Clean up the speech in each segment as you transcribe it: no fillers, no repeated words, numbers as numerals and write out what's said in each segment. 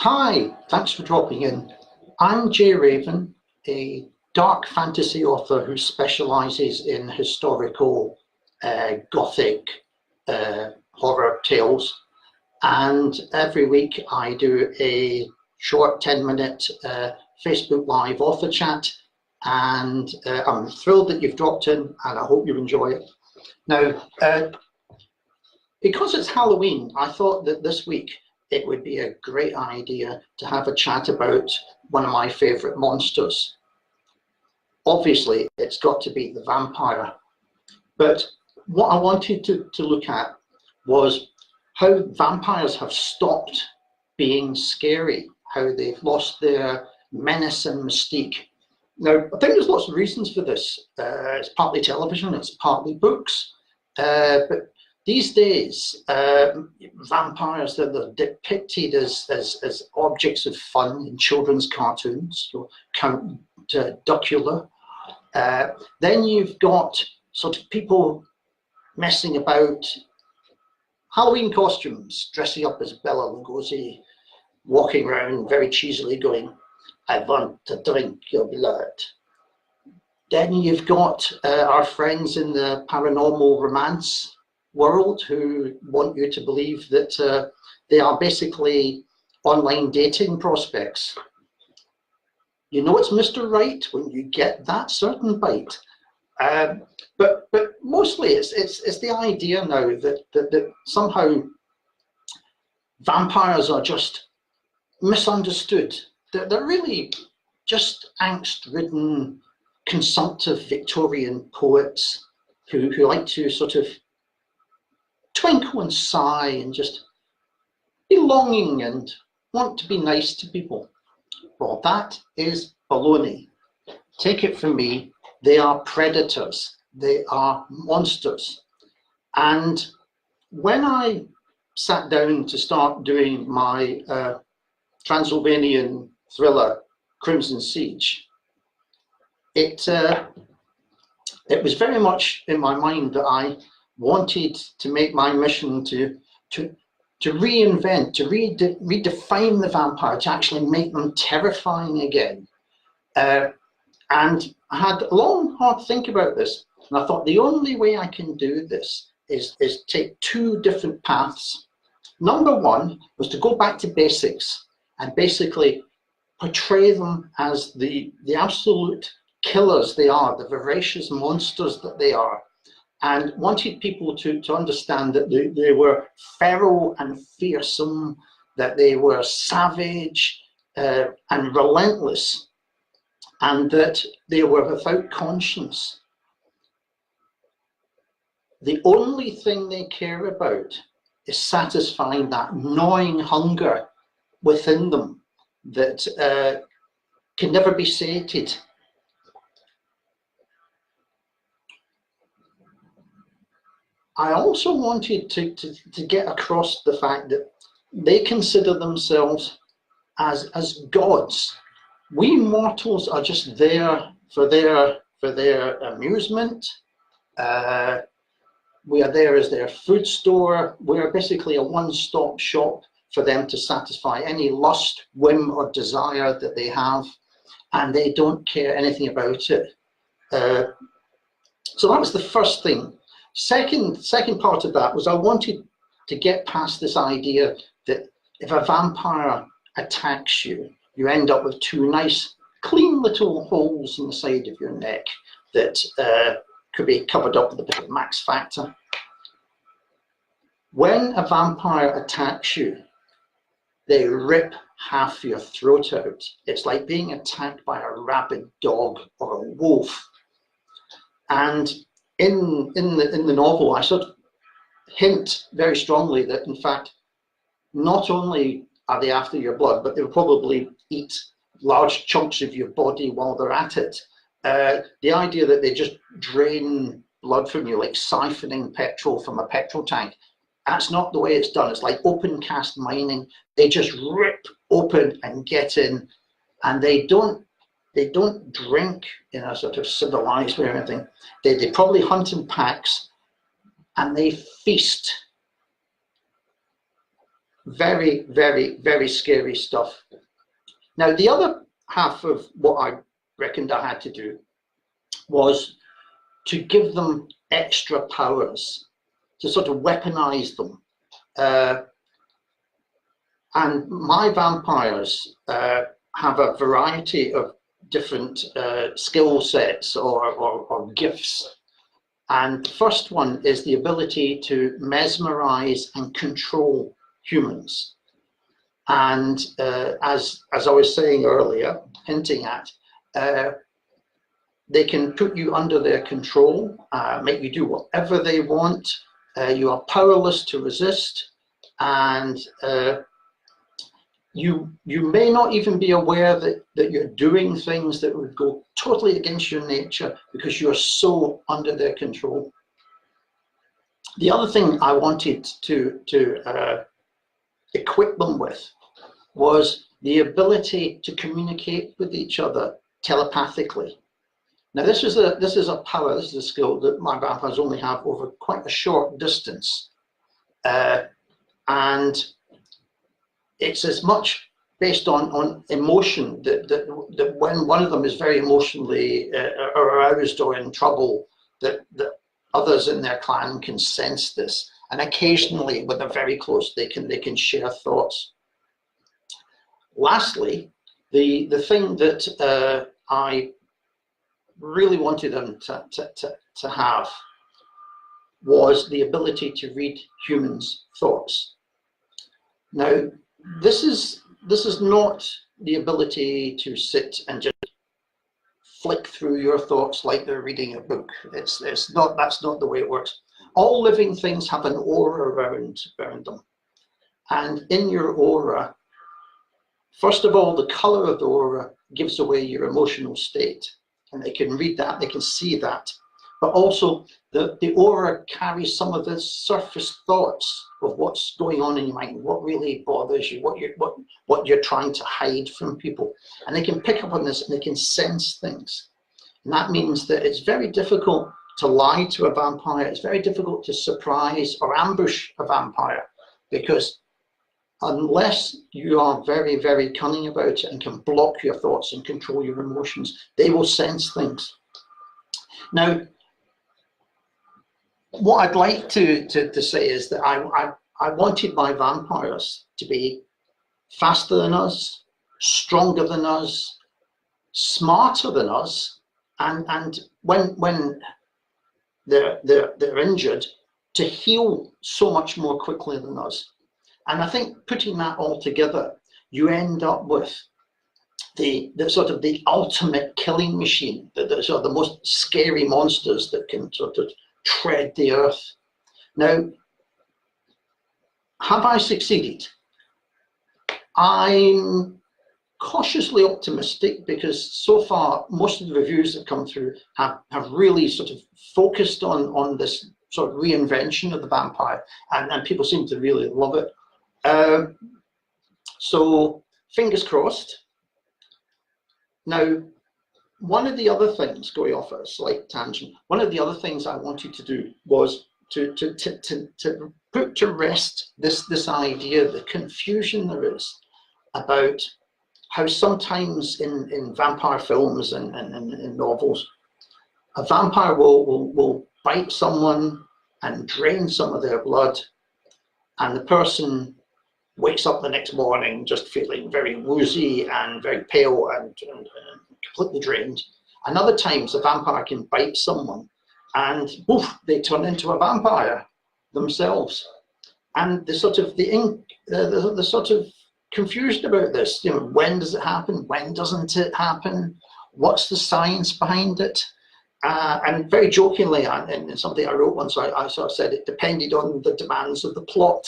Hi, thanks for dropping in. I'm Jay Raven, a dark fantasy author who specialises in historical Gothic horror tales. And every week I do a short 10-minute Facebook Live author chat. And I'm thrilled that you've dropped in, and I hope you enjoy it. Now, because it's Halloween, I thought that this week it would be a great idea to have a chat about one of my favourite monsters. Obviously, it's got to be the vampire. But what I wanted to look at was how vampires have stopped being scary, how they've lost their menace and mystique. Now, I think there's lots of reasons for this. It's partly television, it's partly books, but these days, vampires, they're depicted as objects of fun in children's cartoons, so Count Duckula. Then you've got sort of people messing about Halloween costumes, dressing up as Bela Lugosi, walking around very cheesily going, "I want to drink your blood." Then you've got our friends in the paranormal romance world who want you to believe that they are basically online dating prospects. You know it's Mr. Right when you get that certain bite. But mostly it's the idea now that somehow vampires are just misunderstood. They're really just angst-ridden, consumptive Victorian poets who like to sort of twinkle and sigh and just be longing and want to be nice to people. Well, that is baloney. Take it from me, they are predators, they are monsters. And when I sat down to start doing my Transylvanian thriller, Crimson Siege, it was very much in my mind that I wanted to make my mission to reinvent, to redefine the vampire, to actually make them terrifying again. And I had a long, hard think about this, and I thought the only way I can do this is take two different paths. Number one was to go back to basics and basically portray them as the absolute killers they are, the voracious monsters that they are, and wanted people to understand that they were feral and fearsome, that they were savage and relentless, and that they were without conscience. The only thing they care about is satisfying that gnawing hunger within them that can never be sated. I also wanted to get across the fact that they consider themselves as gods. We mortals are just there for their amusement. We are there as their food store. We are basically a one-stop shop for them to satisfy any lust, whim, or desire that they have, and they don't care anything about it. So that was the first thing. Second part of that was I wanted to get past this idea that if a vampire attacks you, you end up with two nice, clean little holes in the side of your neck that could be covered up with a bit of Max Factor. When a vampire attacks you, they rip half your throat out. It's like being attacked by a rabid dog or a wolf. And in the novel, I sort of hint very strongly that, in fact, not only are they after your blood, but they'll probably eat large chunks of your body while they're at it. The idea that they just drain blood from you, like siphoning petrol from a petrol tank, that's not the way it's done. It's like open cast mining. They just rip open and get in, and they don't drink in a sort of civilized way or anything. They probably hunt in packs, and they feast. Very, very, very scary stuff. Now, the other half of what I reckoned I had to do was to give them extra powers, to sort of weaponize them. And my vampires have a variety of different skill sets or gifts. And the first one is the ability to mesmerize and control humans. And as I was saying earlier, hinting at, they can put you under their control, make you do whatever they want. You are powerless to resist, and you may not even be aware that you're doing things that would go totally against your nature because you're so under their control. The other thing I wanted to equip them with was the ability to communicate with each other telepathically. Now, this is a power, this is a skill that my vampires only have over quite a short distance. And it's as much based on emotion that when one of them is very emotionally aroused or in trouble, that others in their clan can sense this. And occasionally, when they're very close, they can share thoughts. Lastly, the thing that I really wanted them to have was the ability to read humans' thoughts. Now, this is not the ability to sit and just flick through your thoughts like they're reading a book. That's not the way it works. All living things have an aura around them. And in your aura, first of all, the color of the aura gives away your emotional state. And they can read that, they can see that. But also, the aura carries some of the surface thoughts of what's going on in your mind, what really bothers you, what you're trying to hide from people. And they can pick up on this and they can sense things. And that means that it's very difficult to lie to a vampire. It's very difficult to surprise or ambush a vampire, because unless you are very, very cunning about it and can block your thoughts and control your emotions, they will sense things. Now, what I'd like to say is that I wanted my vampires to be faster than us, stronger than us, smarter than us, and when they're injured, to heal so much more quickly than us. And I think putting that all together, you end up with the sort of the ultimate killing machine, the sort of the most scary monsters that can sort of tread the earth. Now, have I succeeded? I'm cautiously optimistic, because so far most of the reviews that come through have really sort of focused on this sort of reinvention of the vampire, and people seem to really love it. So fingers crossed. Now, one of the other things, going off a slight tangent, one of the other things I wanted to do was to put to rest this idea, the confusion there is about how sometimes in vampire films and in novels, a vampire will bite someone and drain some of their blood, and the person wakes up the next morning just feeling very woozy and very pale and completely drained. And other times a vampire can bite someone and woof, they turn into a vampire themselves. And the sort of the sort of confusion about this, you know, when does it happen? When doesn't it happen? What's the science behind it? And very jokingly, in something I wrote once, I sort of said it depended on the demands of the plot.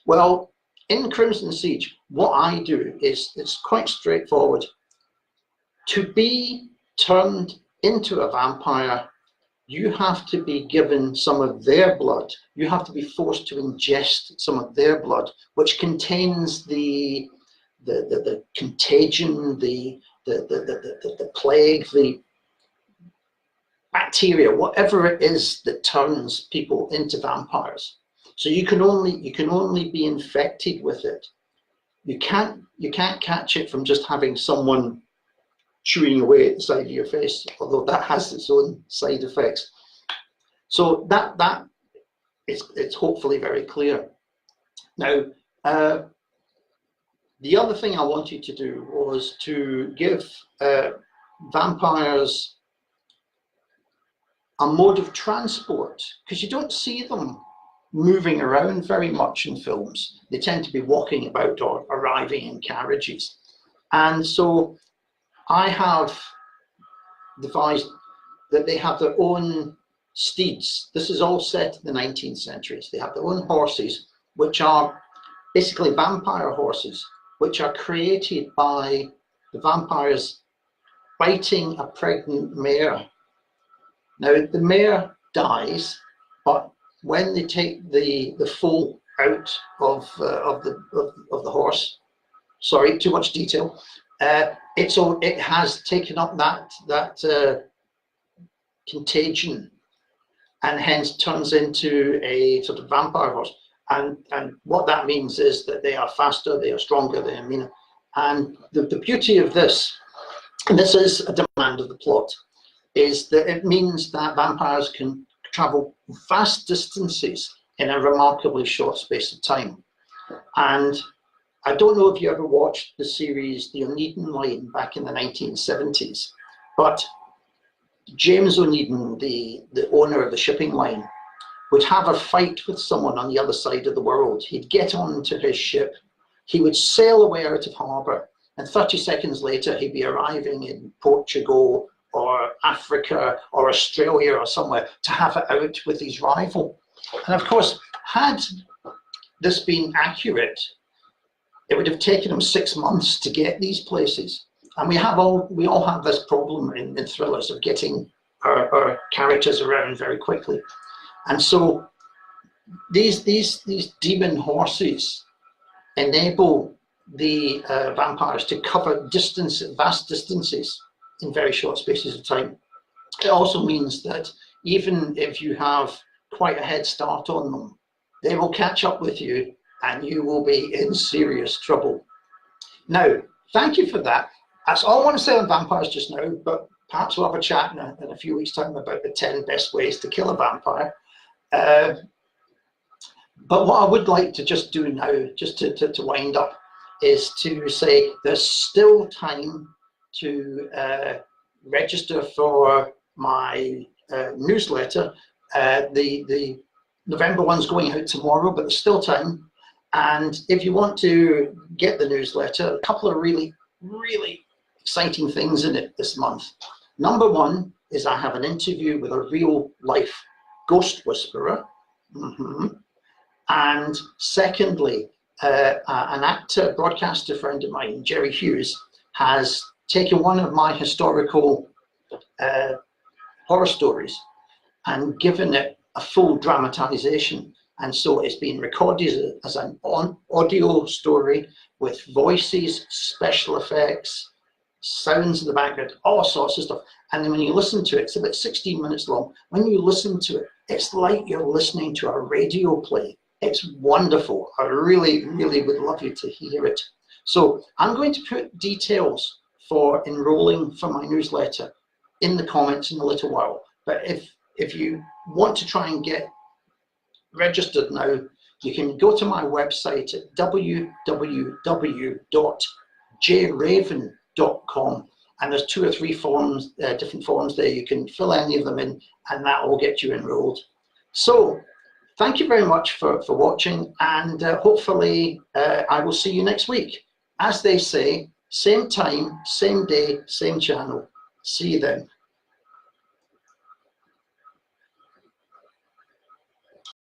Well, in Crimson Siege, what I do is it's quite straightforward. To be turned into a vampire, you have to be given some of their blood. You have to be forced to ingest some of their blood, which contains the contagion, the plague, the bacteria, whatever it is that turns people into vampires. So you can only be infected with it. You can't catch it from just having someone chewing away at the side of your face, although that has its own side effects. So that it's hopefully very clear. Now, the other thing I wanted to do was to give vampires a mode of transport, because you don't see them moving around very much in films. They tend to be walking about or arriving in carriages. And so I have devised that they have their own steeds. This is all set in the 19th century. So they have their own horses, which are basically vampire horses, which are created by the vampires biting a pregnant mare. Now, the mare dies, but when they take the foal out of the horse, sorry, too much detail, it has taken up that contagion, and hence turns into a sort of vampire horse. And what that means is that they are faster, they are stronger, they are meaner. And the beauty of this, and this is a demand of the plot, is that it means that vampires can travel vast distances in a remarkably short space of time. And I don't know if you ever watched the series The Oneiden Line back in the 1970s, but James Oneiden, the owner of the shipping line, would have a fight with someone on the other side of the world. He'd get onto his ship, he would sail away out of harbour, and 30 seconds later he'd be arriving in Portugal or Africa or Australia or somewhere to have it out with his rival. And of course, had this been accurate, it would have taken him 6 months to get these places. And we all have this problem in thrillers of getting our characters around very quickly. And so these demon horses enable the vampires to cover vast distances in very short spaces of time. It also means that even if you have quite a head start on them, they will catch up with you and you will be in serious trouble. Now, thank you for that. That's all I want to say on vampires just now, but perhaps we'll have a chat in a few weeks' time about the 10 best ways to kill a vampire. But what I would like to just do now, just to wind up, is to say there's still time to register for my newsletter. The November one's going out tomorrow, but there's still time. And if you want to get the newsletter, a couple of really, really exciting things in it this month. Number one is I have an interview with a real life ghost whisperer. And secondly, an actor, broadcaster friend of mine, Jerry Hughes, has taken one of my historical horror stories and given it a full dramatization. And so it's been recorded as an audio story with voices, special effects, sounds in the background, all sorts of stuff. And then when you listen to it, it's about 16 minutes long. When you listen to it, it's like you're listening to a radio play. It's wonderful. I really, really would love you to hear it. So I'm going to put details for enrolling for my newsletter in the comments in a little while. But if you want to try and get registered now, you can go to my website at www.jraven.com, and there's 2 or 3 forms, different forms there. You can fill any of them in, and that will get you enrolled. So thank you very much for watching, and hopefully I will see you next week. As they say, same time, same day, same channel. See you then.